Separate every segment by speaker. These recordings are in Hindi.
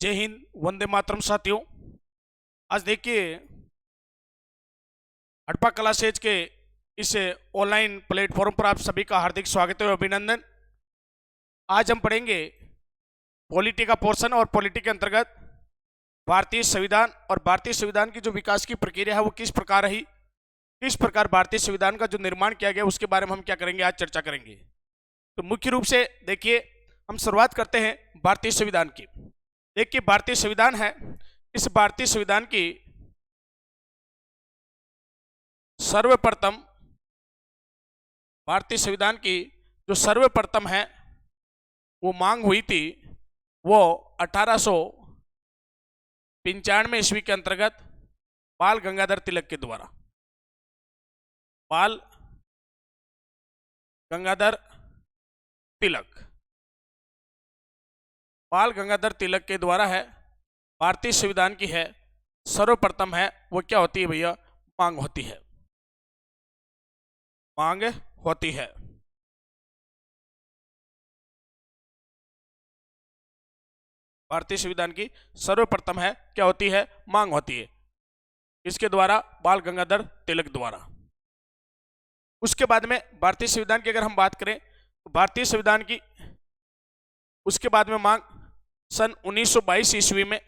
Speaker 1: जय हिंद, वंदे मातरम साथियों। आज देखिए हड़प्पा क्लासेज के इस ऑनलाइन प्लेटफॉर्म पर आप सभी का हार्दिक स्वागत है और अभिनंदन। आज हम पढ़ेंगे पॉलिटी का पोर्शन और पॉलिटी के अंतर्गत भारतीय संविधान और भारतीय संविधान की जो विकास की प्रक्रिया है वो किस प्रकार रही, किस प्रकार भारतीय संविधान का जो निर्माण किया गया उसके बारे में हम क्या करेंगे, आज चर्चा करेंगे। तो मुख्य रूप से देखिए हम शुरुआत करते हैं भारतीय संविधान की। देखिए भारतीय संविधान है, इस भारतीय संविधान की सर्वप्रथम भारतीय संविधान की जो सर्वप्रथम है वो मांग हुई थी वो 1895 ईस्वी के अंतर्गत बाल गंगाधर तिलक के द्वारा, बाल गंगाधर तिलक, बाल गंगाधर तिलक के द्वारा है। भारतीय संविधान की है सर्वप्रथम है वो क्या होती है भैया, मांग होती है, मांग होती है। भारतीय संविधान की सर्वप्रथम है क्या होती है, मांग होती है। इसके द्वारा, बाल गंगाधर तिलक द्वारा। उसके बाद में भारतीय संविधान की अगर हम बात करें तो भारतीय संविधान की उसके बाद में मांग सन 1922 ईस्वी में,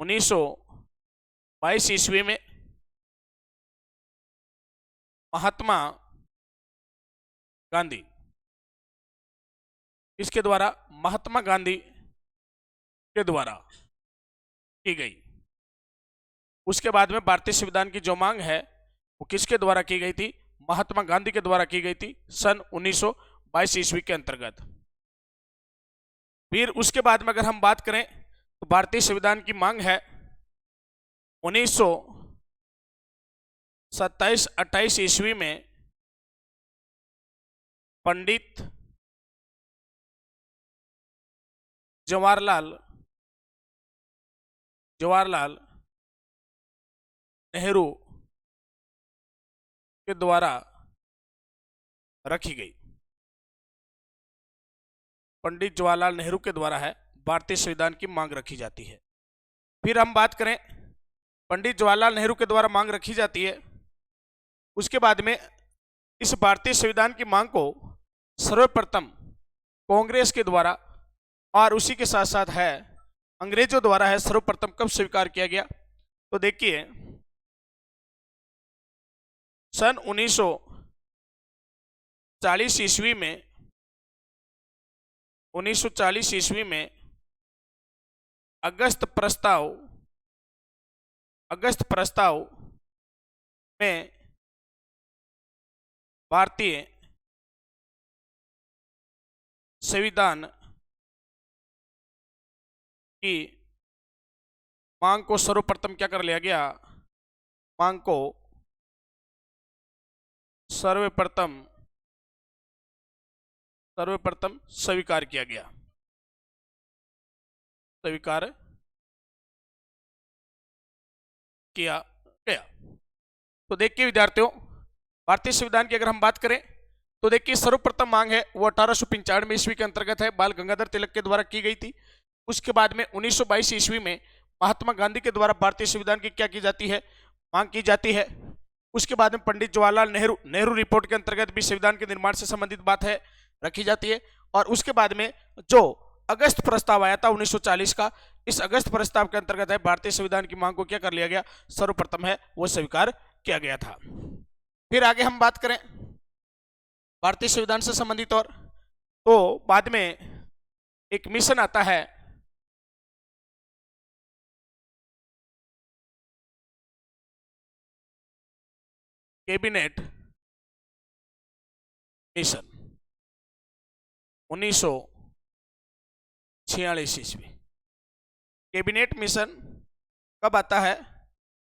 Speaker 1: 1922 ईस्वी में महात्मा गांधी, इसके द्वारा महात्मा गांधी के द्वारा की गई। उसके बाद में भारतीय संविधान की जो मांग है वो किसके द्वारा की गई थी, महात्मा गांधी के द्वारा की गई थी सन 1922 ईस्वी के अंतर्गत। फिर उसके बाद में अगर हम बात करें तो भारतीय संविधान की मांग है 1927-28 ईस्वी में पंडित जवाहरलाल नेहरू के द्वारा रखी गई। पंडित जवाहरलाल नेहरू के द्वारा है भारतीय संविधान की मांग रखी जाती है। फिर हम बात करें पंडित जवाहरलाल नेहरू के द्वारा मांग रखी जाती है। उसके बाद में इस भारतीय संविधान की मांग को सर्वप्रथम कांग्रेस के द्वारा और उसी के साथ साथ है अंग्रेजों द्वारा है सर्वप्रथम कब स्वीकार किया गया, तो देखिए सन 1940 ईस्वी में, 1940 ईस्वी में अगस्त प्रस्ताव में भारतीय संविधान की मांग को सर्वप्रथम क्या कर लिया गया, मांग को सर्वप्रथम स्वीकार किया गया, स्वीकार किया गया। तो देखिए विद्यार्थियों, भारतीय संविधान की अगर हम बात करें तो देखिए सर्वप्रथम मांग है वो 1895 ईस्वी के अंतर्गत है, बाल गंगाधर तिलक के द्वारा की गई थी। उसके बाद में 1922 ईस्वी में महात्मा गांधी के द्वारा भारतीय संविधान की क्या की जाती है, मांग की जाती है। उसके बाद में पंडित जवाहरलाल नेहरू रिपोर्ट के अंतर्गत भी संविधान के निर्माण से संबंधित बात है रखी जाती है। और उसके बाद में जो अगस्त प्रस्ताव आया था 1940 का, इस अगस्त प्रस्ताव के अंतर्गत है भारतीय संविधान की मांग को क्या कर लिया गया, सर्वप्रथम है वो स्वीकार किया गया था। फिर आगे हम बात करें भारतीय संविधान से संबंधित और तो बाद में एक मिशन आता है, कैबिनेट मिशन 1946 ईस्वी। कैबिनेट मिशन कब आता है,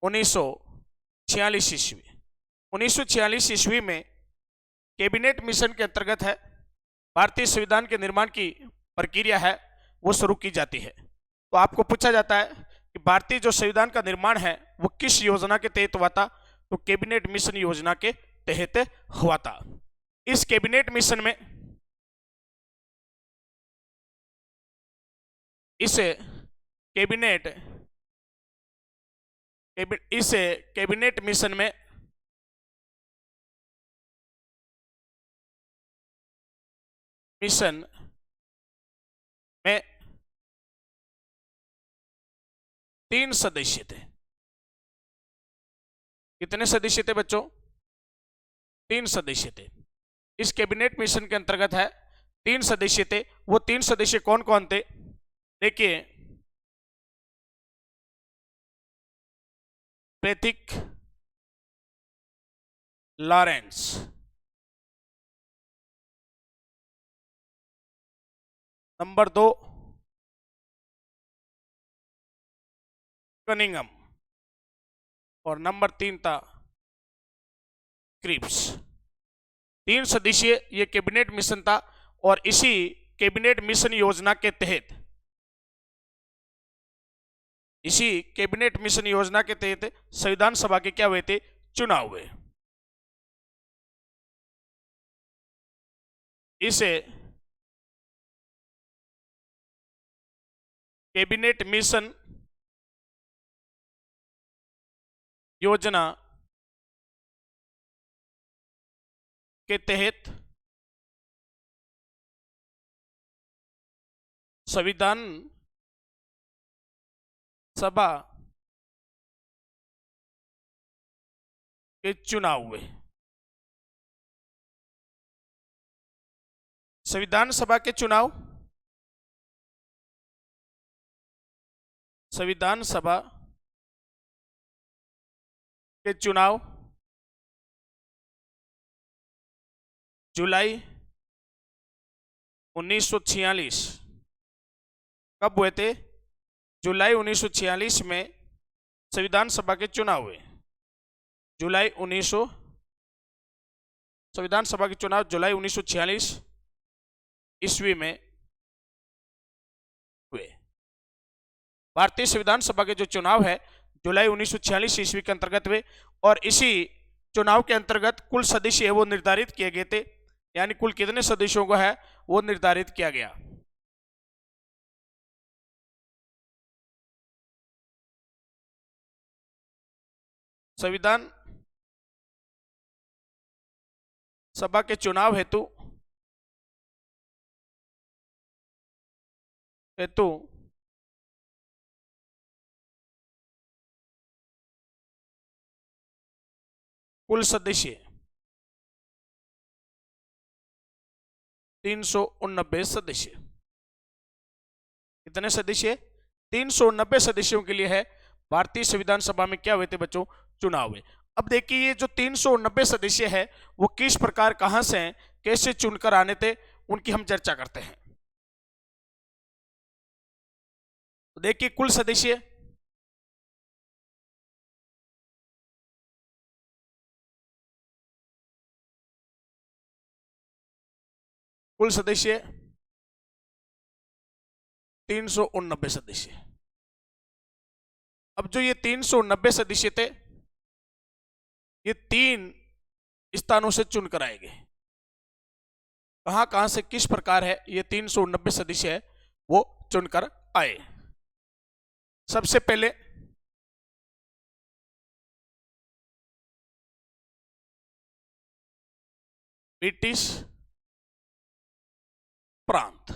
Speaker 1: 1946 ईस्वी। 1946 ईस्वी में कैबिनेट मिशन के अंतर्गत है भारतीय संविधान के निर्माण की प्रक्रिया है वो शुरू की जाती है। तो आपको पूछा जाता है कि भारतीय जो संविधान का निर्माण है वो किस योजना के तहत हुआ था, तो कैबिनेट मिशन योजना के तहत हुआ था। इस कैबिनेट मिशन में इस कैबिनेट मिशन में तीन सदस्य थे। कितने सदस्य थे बच्चों? तीन सदस्य थे। इस कैबिनेट मिशन के अंतर्गत है तीन सदस्य थे। वो तीन सदस्य कौन कौन थे? देखिए, पैथिक लॉरेंस, नंबर 2 कनिंगम, और नंबर 3 था क्रिप्स। तीन सदस्यीय ये कैबिनेट मिशन था और इसी कैबिनेट मिशन योजना के तहत संविधान सभा के क्या हुए थे? चुनाव हुए। इसे कैबिनेट मिशन योजना के तहत संविधान सभा के चुनाव हुए। संविधान सभा के चुनाव जुलाई 1946 कब हुए थे? जुलाई 1946 में संविधान सभा के चुनाव हुए। संविधान सभा के चुनाव जुलाई 1946 ईस्वी में हुए। भारतीय संविधान सभा के जो चुनाव है जुलाई 1946 ईस्वी के अंतर्गत हुए और इसी चुनाव के अंतर्गत कुल सदस्य है वो निर्धारित किए गए थे। यानी कुल कितने सदस्यों को है वो निर्धारित किया गया। संविधान सभा के चुनाव हेतु कुल सदस्य 389 सदस्य। कितने सदस्य? 389 सदस्यों के लिए है भारतीय संविधान सभा में क्या हुए थे बच्चों? चुनाव हुए। अब देखिए, ये जो 390 सदस्य है वो किस प्रकार, कहां से हैं, कैसे चुनकर आने थे, उनकी हम चर्चा करते हैं। तो देखिए, कुल सदस्य कुल सदस्य 389 सदस्य। अब जो ये 390 सदस्य थे ये 3 स्थानों से चुनकर आएंगे। कहां कहां से, किस प्रकार है ये 390 सदस्य है वो चुनकर आए। सबसे पहले ब्रिटिश प्रांत,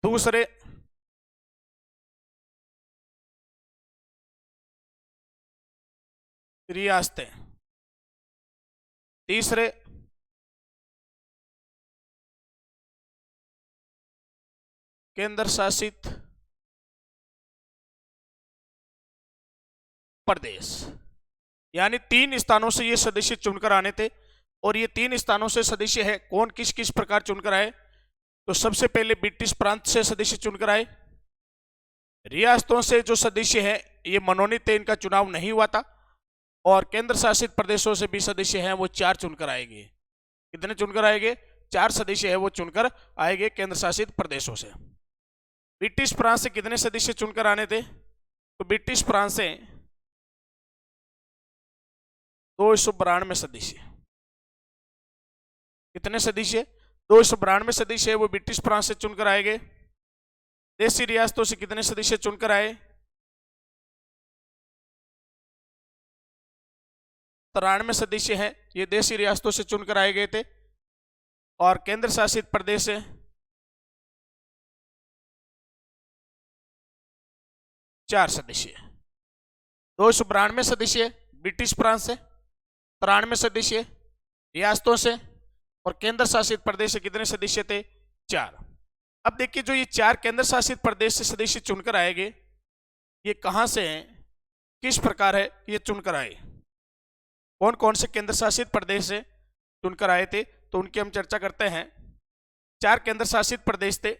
Speaker 1: दूसरे रियासतें, तीसरे केंद्र शासित प्रदेश। यानी 3 स्थानों से ये सदस्य चुनकर आने थे और ये 3 स्थानों से सदस्य है कौन, किस किस प्रकार चुनकर आए? तो सबसे पहले ब्रिटिश प्रांत से सदस्य चुनकर आए। रियासतों से जो सदस्य है ये मनोनीत है, इनका चुनाव नहीं हुआ था। और केंद्र शासित प्रदेशों से भी सदस्य हैं वो 4 चुनकर आएंगे। कितने चुनकर आएंगे? 4 सदस्य है वो चुनकर आएंगे केंद्र शासित प्रदेशों से। ब्रिटिश प्रांत से कितने सदस्य चुनकर आने थे? तो ब्रिटिश प्रांत से 292 सदस्य। कितने सदस्य? 292 सदस्य है वो ब्रिटिश प्रांत से चुनकर आएंगे। देशी रियासतों से कितने सदस्य चुनकर आए? 93 सदस्य हैं, ये देशी रियासतों से चुनकर आए गए थे। और केंद्र शासित प्रदेश है 4 सदस्य। 292 सदस्य ब्रिटिश फ्रांस से, 93 सदस्य रियासतों से, और केंद्र शासित प्रदेश से कितने सदस्य थे? 4। अब देखिए, जो ये 4 केंद्र शासित प्रदेश से सदस्य चुनकर आएंगे, ये कहां से हैं, किस प्रकार है ये चुनकर आए, कौन कौन से केंद्र शासित प्रदेश से चुनकर आए थे, तो उनकी हम चर्चा करते हैं। 4 केंद्र शासित प्रदेश थे।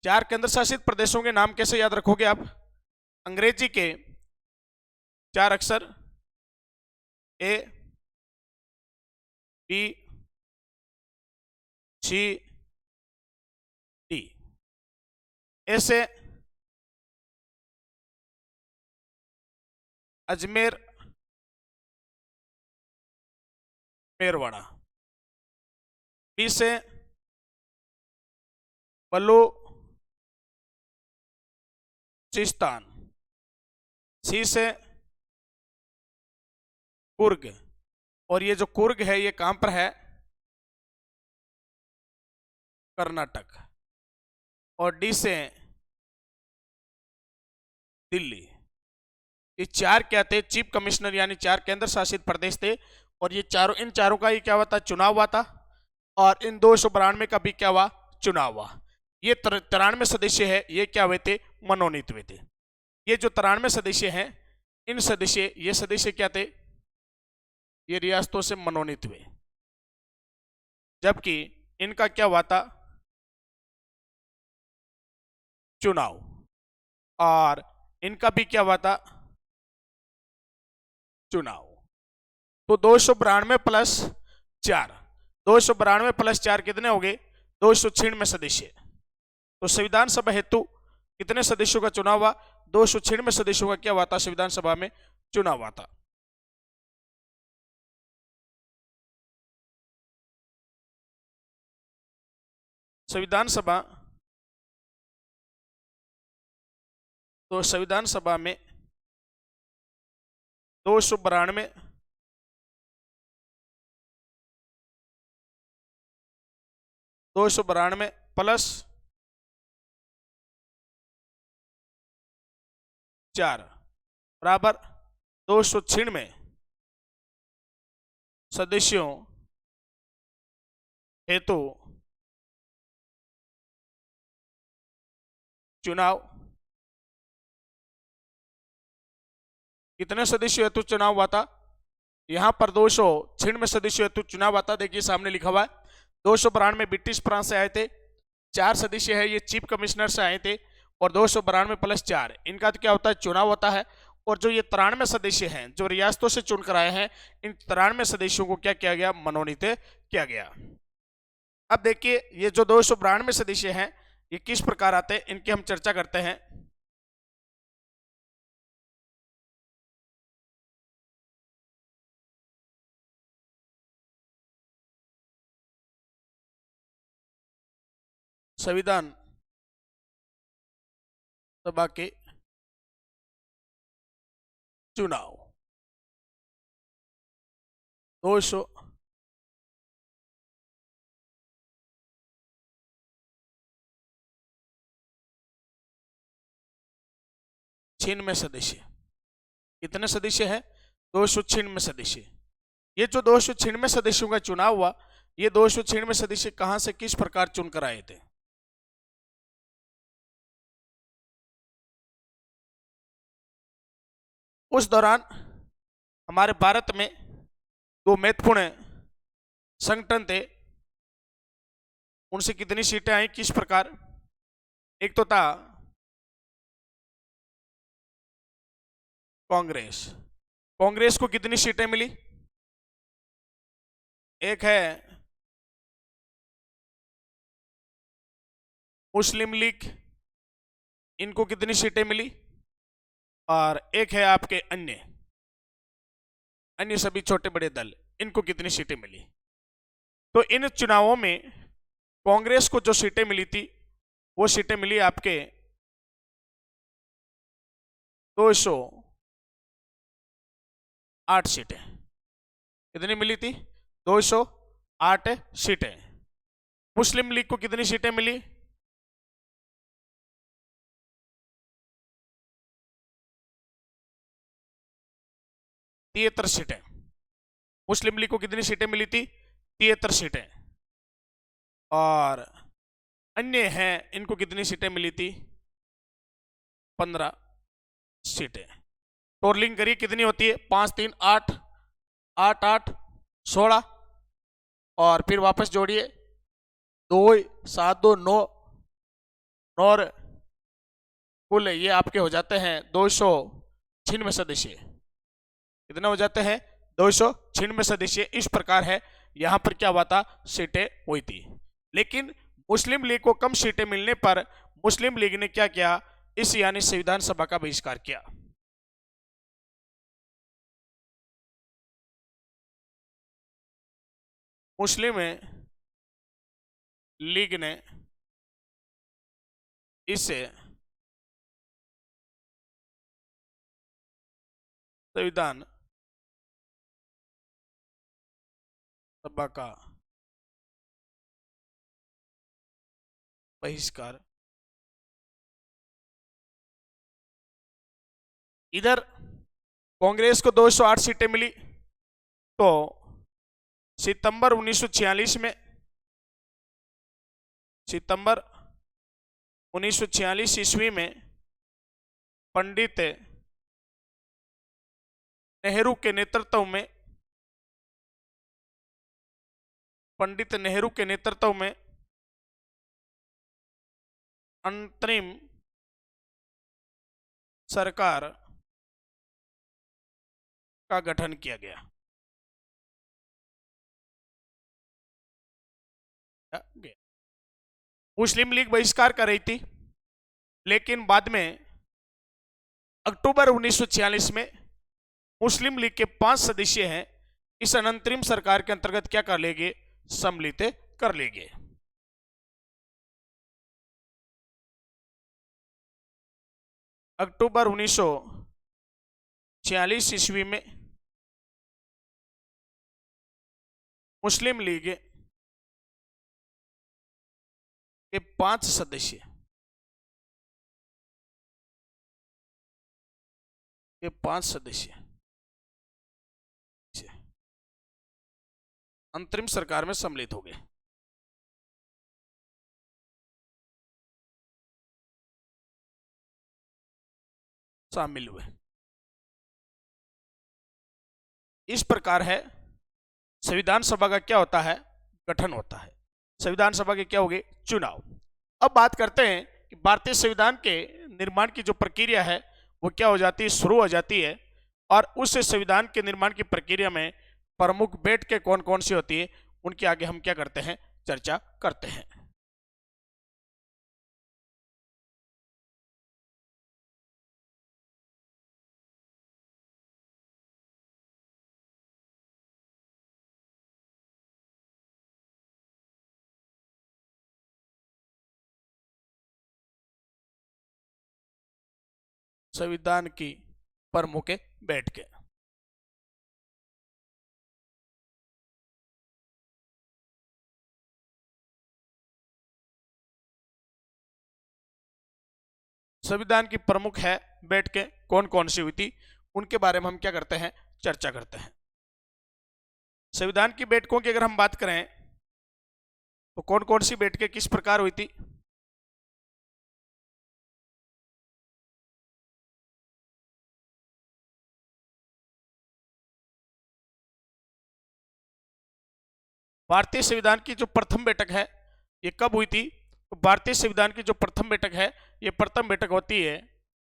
Speaker 1: चार केंद्र शासित प्रदेशों के नाम कैसे याद रखोगे आप? अंग्रेजी के 4 अक्षर ए, बी, सी, डी। ऐसे अजमेर, मेरवाड़ा। बी से बलूचिस्तान। सी से कुर्ग, और ये जो कुर्ग है ये कहां पर है? कर्नाटक। और डी से दिल्ली। ये 4 क्या थे? चीफ कमिश्नर, यानी 4 केंद्र शासित प्रदेश थे। और ये चारों, इन चारों का ये क्या हुआ था? चुनाव हुआ था। और इन 292 का भी क्या हुआ? चुनाव हुआ। ये 93 सदस्य है, ये क्या हुए थे? मनोनीत हुए थे। ये जो 93 सदस्य हैं, इन सदस्य, ये सदस्य क्या थे? ये रियासतों से मनोनीत हुए। जबकि इनका क्या हुआ था? चुनाव। और इनका भी क्या हुआ था? चुनाव। तो 292 प्लस 4, 292 प्लस 4 कितने हो गए? 296 सदस्य। तो संविधान सभा हेतु कितने सदस्यों का चुनाव हुआ? 296 सदस्यों का क्या हुआ था? संविधान सभा में चुनाव हुआ था। संविधान सभा, तो संविधान सभा में 292 प्लस 4 बराबर 296 सदस्यों हेतु चुनाव। कितने सदस्यों हेतु चुनाव हुआ था? यहां पर 296 सदस्यों हेतु चुनाव हुआ था। देखिए सामने लिखा हुआ है। 292 ब्रिटिश फ्रांस से आए थे, 4 सदस्य है ये चीफ कमिश्नर से आए थे, और 292 प्लस 4 इनका तो क्या होता है? चुनाव होता है। और जो ये 93 सदस्य हैं जो रियासतों से चुनकर आए हैं, इन 93 सदस्यों को क्या किया गया? मनोनीत किया गया। अब देखिए, ये जो 292 सदस्य हैं ये किस प्रकार आते हैं, इनकी हम चर्चा करते हैं। संविधान सभा के चुनाव 296 सदस्य। कितने सदस्य हैं? 296 सदस्य। ये जो 296 सदस्यों का चुनाव हुआ, ये 296 सदस्य कहां से, किस प्रकार चुनकर आए थे? उस दौरान हमारे भारत में 2 महत्वपूर्ण संगठन थे, उनसे कितनी सीटें आई, किस प्रकार? एक तो था कांग्रेस। कांग्रेस को कितनी सीटें मिली? एक है मुस्लिम लीग, इनको कितनी सीटें मिली? और एक है आपके अन्य। अन्य सभी छोटे बड़े दल, इनको कितनी सीटें मिली। तो इन चुनावों में कांग्रेस को जो सीटें मिली थी वो सीटें मिली आपके 208 सीटें। कितनी मिली थी? 208 सीटें। मुस्लिम लीग को कितनी सीटें मिली? 73 सीटें। मुस्लिम लीग को कितनी सीटें मिली थी? 73 सीटें। और अन्य हैं, इनको कितनी सीटें मिली थी? 15 सीटें। टोटलिंग करिए कितनी होती है? 5 3 8, 8 8 16, और फिर वापस जोड़िए 2 7 2 9, और कुल ये आपके हो जाते हैं 296 सदस्य। कितने हो जाते हैं? 296 सदस्य। इस प्रकार है यहां पर क्या हुआ था? सीटें हुई थी। लेकिन मुस्लिम लीग को कम सीटें मिलने पर मुस्लिम लीग ने क्या किया? इस यानी संविधान सभा का बहिष्कार किया। मुस्लिम लीग ने इस संविधान सभा का बहिष्कार। इधर कांग्रेस को 208 सीटें मिली, तो सितंबर 1946 में, सितंबर 1946 ईस्वी में पंडित नेहरू के नेतृत्व में, पंडित नेहरू के नेतृत्व में अंतरिम सरकार का गठन किया गया। मुस्लिम लीग बहिष्कार कर रही थी, लेकिन बाद में अक्टूबर 1946 में मुस्लिम लीग के 5 सदस्य हैं, इस अंतरिम सरकार के अंतर्गत क्या कर लेंगे? सम्मिलित कर लेंगे। अक्टूबर 1946 ईस्वी में मुस्लिम लीग के 5 सदस्य, ये 5 सदस्य अंतरिम सरकार में सम्मिलित हो गए। शामिल हुए। इस प्रकार है संविधान सभा का क्या होता है? गठन होता है। संविधान सभा के क्या हो गए? चुनाव। अब बात करते हैं कि भारतीय संविधान के निर्माण की जो प्रक्रिया है वो क्या हो जाती है? शुरू हो जाती है। और उस संविधान के निर्माण की प्रक्रिया में प्रमुख बैठकें कौन कौन सी होती है, उनके आगे हम क्या करते हैं? चर्चा करते हैं। संविधान की प्रमुख बैठकें। संविधान की प्रमुख है बैठकें कौन कौन सी हुई थी, उनके बारे में हम क्या करते हैं? चर्चा करते हैं। संविधान की बैठकों की अगर हम बात करें तो कौन कौन सी बैठकें किस प्रकार हुई थी? भारतीय संविधान की जो प्रथम बैठक है ये कब हुई थी? तो भारतीय संविधान की जो प्रथम बैठक है ये प्रथम बैठक होती है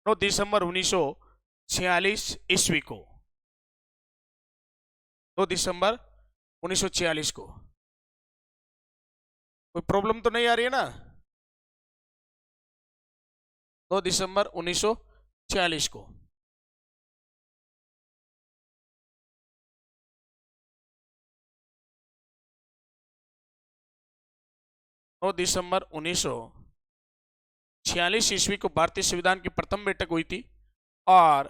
Speaker 1: 9 दिसंबर 1946 ईस्वी को। 2 दिसंबर 1946 को। कोई प्रॉब्लम तो नहीं आ रही है ना? 2 दिसंबर 1946 को। 9 दिसंबर 1946 ईस्वी को भारतीय संविधान की प्रथम बैठक हुई थी और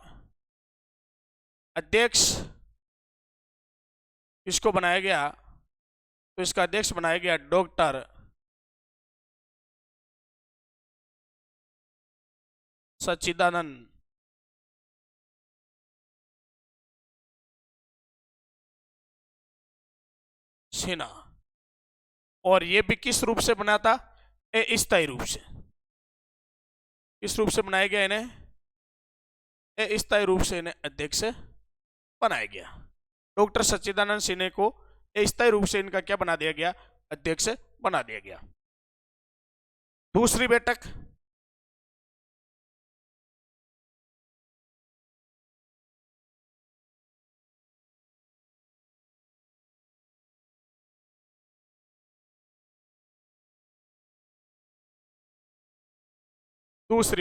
Speaker 1: अध्यक्ष किसको बनाया गया, तो इसका अध्यक्ष बनाया गया डॉक्टर सच्चिदानंद सिन्हा। और यह भी किस रूप से बना था, अस्थायी रूप से। किस रूप से बनाया गया इन्हें, अस्थायी रूप से इन्हें अध्यक्ष बनाया गया। डॉक्टर सच्चिदानंद सिन्हा को अस्थायी रूप से इनका क्या बना दिया गया, अध्यक्ष बना दिया गया। दूसरी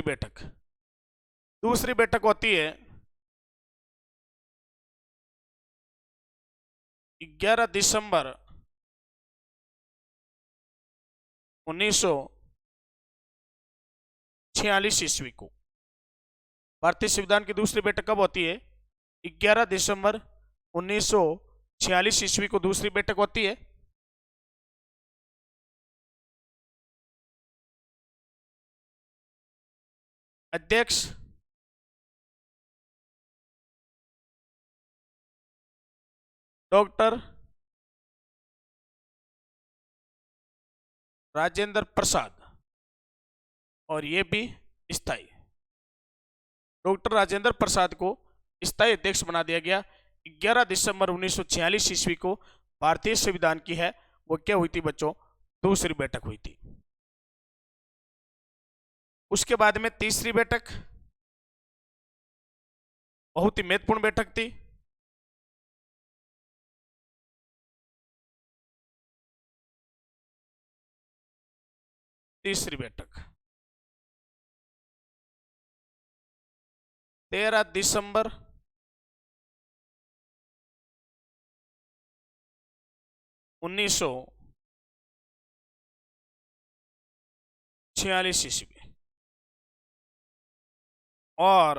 Speaker 1: बैठक, दूसरी बैठक होती है 11 दिसंबर 1946 ईस्वी को। भारतीय संविधान की दूसरी बैठक कब होती है, 11 दिसंबर 1946 ईस्वी को दूसरी बैठक होती है। अध्यक्ष डॉक्टर राजेंद्र प्रसाद, और यह भी स्थायी। डॉक्टर राजेंद्र प्रसाद को स्थायी अध्यक्ष बना दिया गया। 11 दिसंबर 1946 ईस्वी को भारतीय संविधान की है वो क्या हुई थी बच्चों, दूसरी बैठक हुई थी। उसके बाद में तीसरी बैठक, बहुत ही महत्वपूर्ण बैठक थी। तीसरी बैठक 13 दिसंबर 1946 ईस्वी, और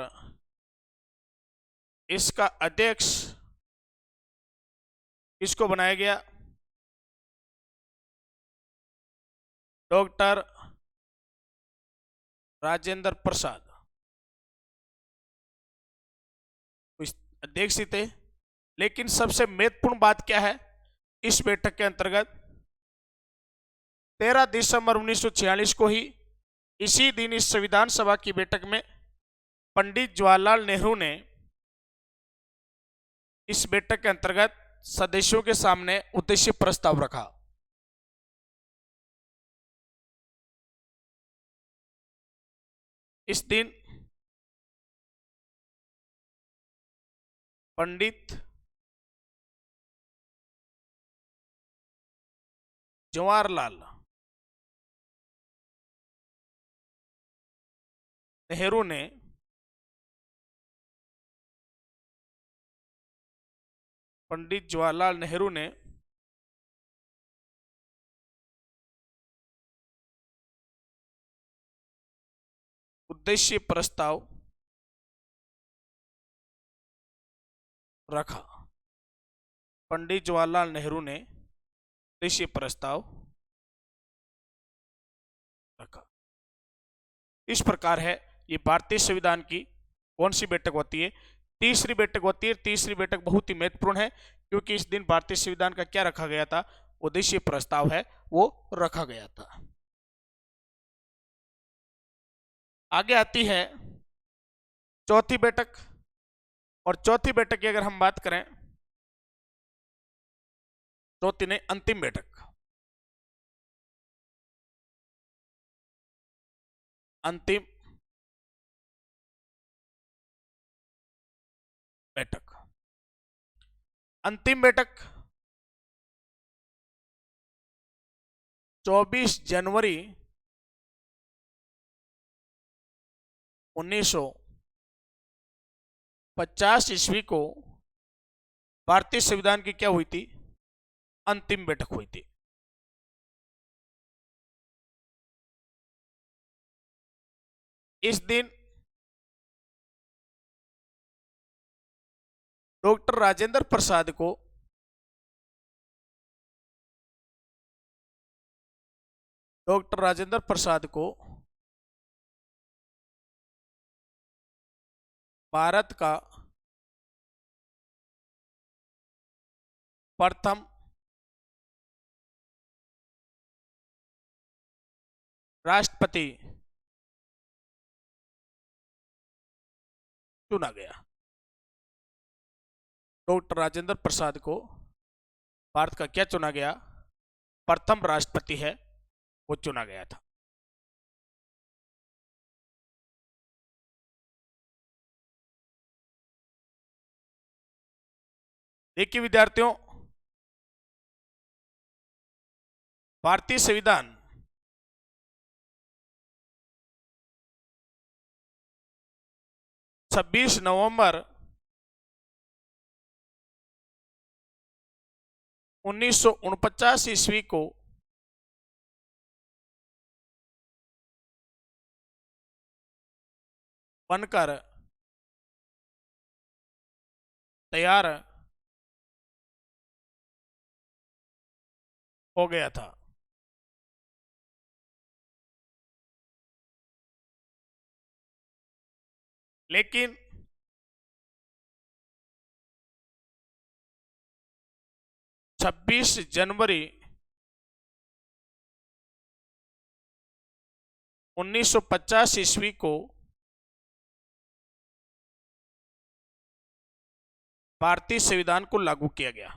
Speaker 1: इसका अध्यक्ष किसको बनाया गया, डॉक्टर राजेंद्र प्रसाद। अध्यक्ष ही थे, लेकिन सबसे महत्वपूर्ण बात क्या है इस बैठक के अंतर्गत, 13 दिसंबर 1946 को ही इसी दिन इस संविधान सभा की बैठक में पंडित जवाहरलाल नेहरू ने इस बैठक के अंतर्गत सदस्यों के सामने उद्देश्य प्रस्ताव रखा। इस दिन पंडित जवाहरलाल नेहरू ने उद्देश्य प्रस्ताव रखा। पंडित जवाहरलाल नेहरू ने उद्देश्य प्रस्ताव रखा। इस प्रकार है ये भारतीय संविधान की कौन सी बैठक होती है, तीसरी बैठक होती है। तीसरी बैठक बहुत ही महत्वपूर्ण है क्योंकि इस दिन भारतीय संविधान का क्या रखा गया था, उद्देश्य प्रस्ताव है वो रखा गया था। आगे आती है चौथी बैठक, और चौथी बैठक की अगर हम बात करें, चौथी ने अंतिम बैठक, अंतिम बैठक, अंतिम बैठक 24 जनवरी 1950 ईस्वी को भारतीय संविधान की क्या हुई थी, अंतिम बैठक हुई थी। इस दिन डॉक्टर राजेंद्र प्रसाद को भारत का प्रथम राष्ट्रपति चुना गया। डॉक्टर राजेंद्र प्रसाद को भारत का क्या चुना गया? प्रथम राष्ट्रपति है वो चुना गया था। देखिए विद्यार्थियों, भारतीय संविधान 26 नवंबर 1949 ईस्वी को बनकर तैयार हो गया था। लेकिन 26 जनवरी 1950 ईस्वी को भारतीय संविधान को लागू किया गया।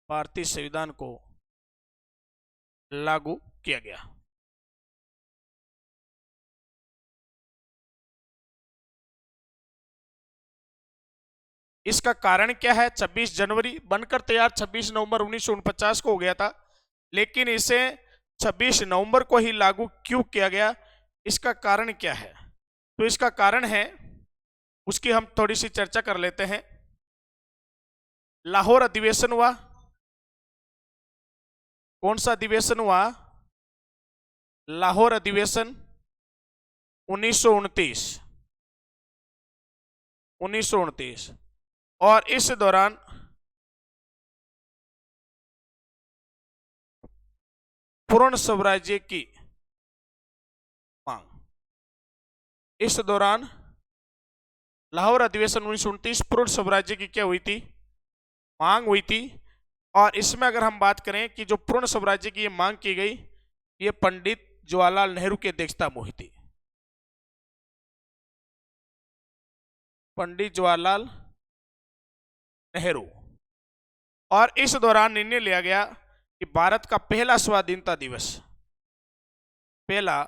Speaker 1: भारतीय संविधान को लागू किया गया। इसका कारण क्या है? 26 जनवरी बनकर तैयार 26 नवंबर 1949 को हो गया था, लेकिन इसे 26 नवंबर को ही लागू क्यों किया गया? इसका कारण क्या है? तो इसका कारण है, उसकी हम थोड़ी सी चर्चा कर लेते हैं। लाहौर अधिवेशन हुआ। कौन सा अधिवेशन हुआ? लाहौर अधिवेशन 1929। और इस दौरान पूर्ण स्वराज्य की मांग, इस दौरान लाहौर अधिवेशन 1929 पूर्ण स्वराज्य की क्या हुई थी? मांग हुई थी। और इसमें अगर हम बात करें कि जो पूर्ण स्वराज्य की ये मांग की गई, ये पंडित जवाहरलाल नेहरू की अध्यक्षता में हुई थी। पंडित जवाहरलाल नेहरू। और इस दौरान निर्णय लिया गया कि भारत का पहला स्वाधीनता दिवस, पहला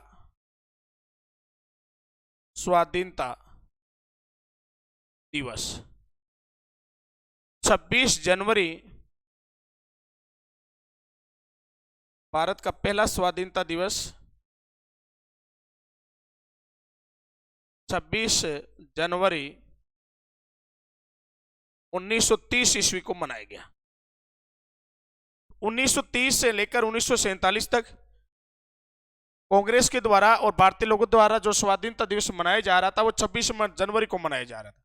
Speaker 1: स्वाधीनता दिवस 26 जनवरी, भारत का पहला स्वाधीनता दिवस 26 जनवरी 1930 ईस्वी को मनाया गया। 1930 से लेकर 1947 तक कांग्रेस के द्वारा और भारतीय लोगों द्वारा जो स्वाधीनता दिवस मनाया जा रहा था वो 26 जनवरी को मनाया जा रहा था,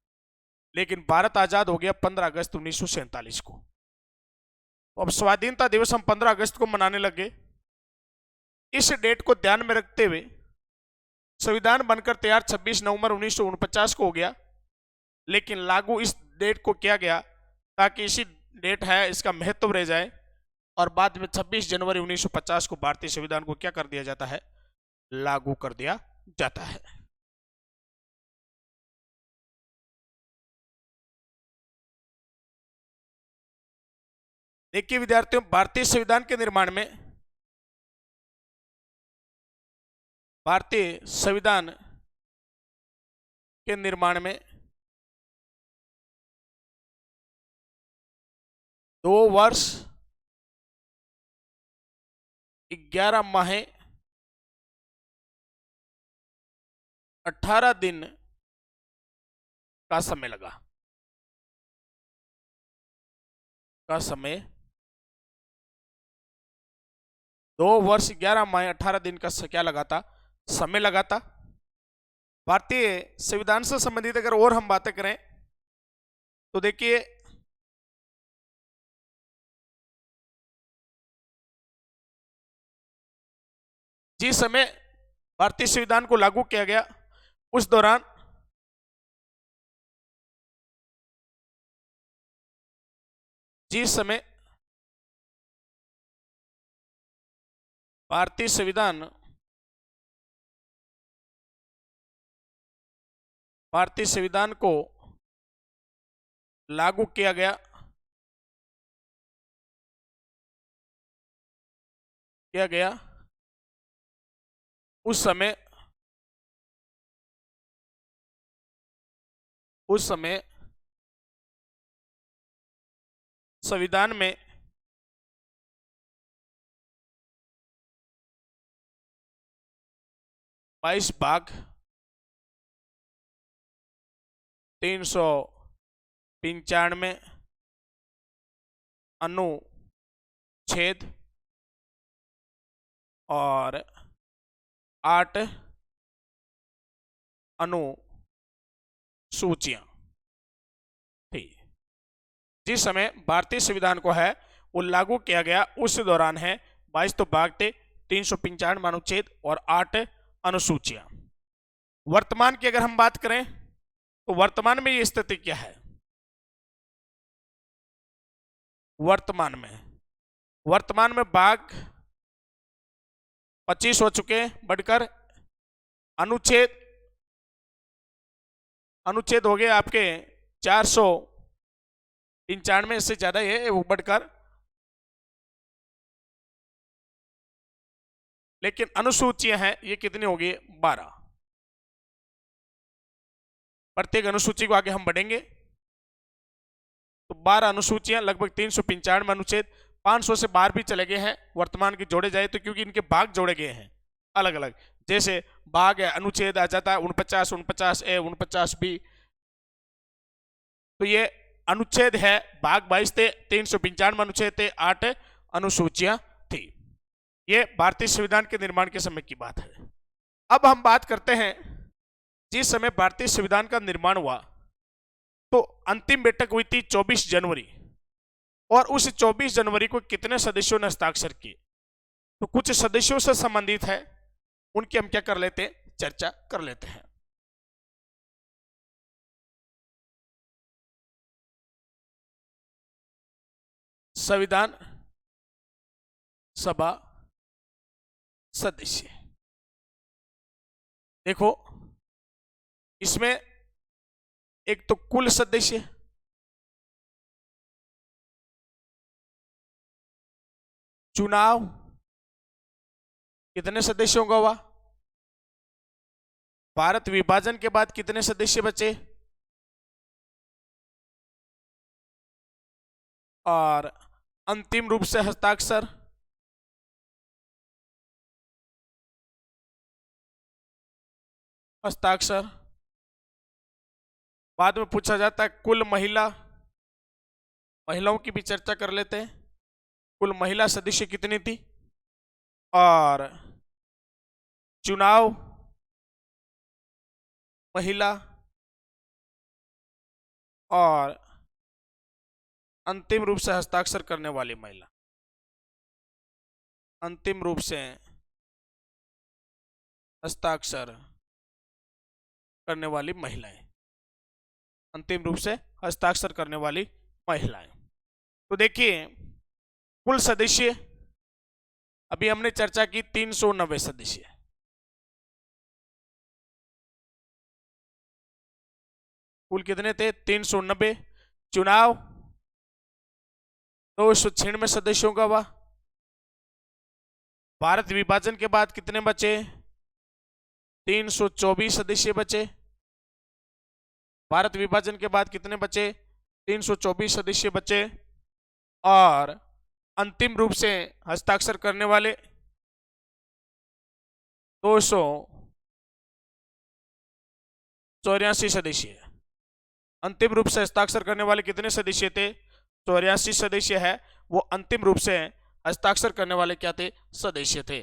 Speaker 1: लेकिन भारत आजाद हो गया 15 अगस्त 1947 को। अब स्वाधीनता दिवस हम 15 अगस्त को मनाने लगे। इस डेट को ध्यान में रखते हुए संविधान बनकर तैयार 26 नवंबर 1949 को हो गया, लेकिन लागू इस डेट को किया गया ताकि इसी डेट है इसका महत्व रह जाए, और बाद में 26 जनवरी 1950 को भारतीय संविधान को क्या कर दिया जाता है? लागू कर दिया जाता है। देखिए विद्यार्थियों, भारतीय संविधान के निर्माण में, भारतीय संविधान के निर्माण में 2 वर्ष 11 माह 18 दिन का समय लगा। 2 वर्ष 11 माह 18 दिन का क्या लगा था, समय लगा था। भारतीय संविधान से संबंधित अगर और हम बातें करें तो देखिए जिस समय भारतीय संविधान को लागू किया गया उस दौरान जिस समय भारतीय संविधान को लागू किया गया उस समय संविधान में 22 भाग 395 अनुच्छेद और 8 अनुसूचियां थी। जिस समय भारतीय संविधान को है वो लागू किया गया उस दौरान है 22 तो भाग थे, 395 अनुच्छेद और 8 अनुसूचियां। वर्तमान की अगर हम बात करें तो वर्तमान में ये स्थिति क्या है। वर्तमान में भाग 25 हो चुके हैं बढ़कर, अनुच्छेद हो गए आपके 495 से ज्यादा है वो बढ़कर, लेकिन अनुसूचियां हैं ये कितनी होगी, 12। प्रत्येक अनुसूची को आगे हम बढ़ेंगे तो 12 अनुसूचियां, लगभग 395 अनुच्छेद, 500 से बाहर भी चले गए हैं वर्तमान के जोड़े जाए तो, क्योंकि इनके भाग जोड़े गए हैं अलग अलग। जैसे भाग है, अनुच्छेद आ जाता है 49, 49A, 49B, तो ये अनुच्छेद है। भाग 22 थे, 395 अनुच्छेद थे, 8 अनुसूचियां थी। ये भारतीय संविधान के निर्माण के समय की बात है। अब हम बात करते हैं जिस समय भारतीय संविधान का निर्माण हुआ तो अंतिम बैठक हुई थी 24 जनवरी, और उस 24 जनवरी को कितने सदस्यों ने हस्ताक्षर किए, तो कुछ सदस्यों से संबंधित है उनकी हम क्या कर लेते हैं, चर्चा कर लेते हैं। संविधान सभा सदस्य, देखो इसमें एक तो कुल सदस्य, चुनाव कितने सदस्यों का हुआ, भारत विभाजन के बाद कितने सदस्य बचे, और अंतिम रूप से हस्ताक्षर। बाद में पूछा जाता है कुल महिलाओं की भी चर्चा कर लेते हैं, कुल महिला सदस्य कितनी थी, और चुनाव महिला, और अंतिम रूप से हस्ताक्षर करने वाली महिला, अंतिम रूप से हस्ताक्षर करने वाली महिलाएं, अंतिम रूप से हस्ताक्षर करने वाली महिलाएं। तो देखिए कुल सदस्य अभी हमने चर्चा की 390 सदस्य, कुल कितने थे 390। चुनाव 296 सदस्यों का हुआ। भारत विभाजन के बाद कितने बचे, 324 सदस्य बचे। भारत विभाजन के बाद कितने बचे, 324 सदस्य बचे, और अंतिम रूप से हस्ताक्षर करने वाले 284 सदस्य। अंतिम रूप से हस्ताक्षर करने वाले कितने सदस्य थे, 84 सदस्य है, वो अंतिम रूप से हस्ताक्षर करने वाले क्या थे? सदस्य थे।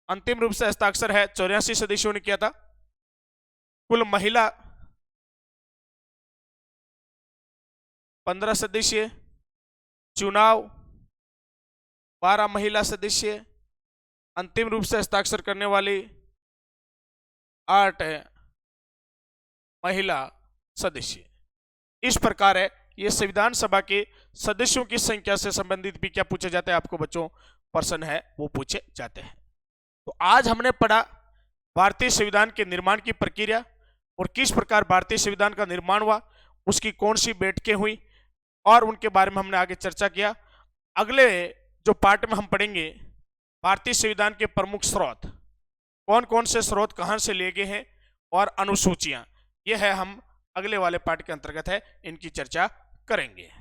Speaker 1: अंतिम रूप से हस्ताक्षर है 84 सदस्यों ने किया था। कुल महिला 15 सदस्य, चुनाव 12 महिला सदस्य, अंतिम रूप से हस्ताक्षर करने वाली 8 महिला सदस्य। इस प्रकार है ये संविधान सभा के सदस्यों की संख्या से संबंधित भी क्या पूछे जाते हैं आपको बच्चों? प्रश्न है वो पूछे जाते हैं। तो आज हमने पढ़ा भारतीय संविधान के निर्माण की प्रक्रिया और किस प्रकार भारतीय संविधान का निर्माण हुआ, उसकी कौन सी बैठकें हुई और उनके बारे में हमने आगे चर्चा किया। अगले जो पार्ट में हम पढ़ेंगे भारतीय संविधान के प्रमुख स्रोत, कौन कौन से स्रोत कहां से लिए गए हैं और अनुसूचियां, यह है हम अगले वाले पार्ट के अंतर्गत है इनकी चर्चा करेंगे।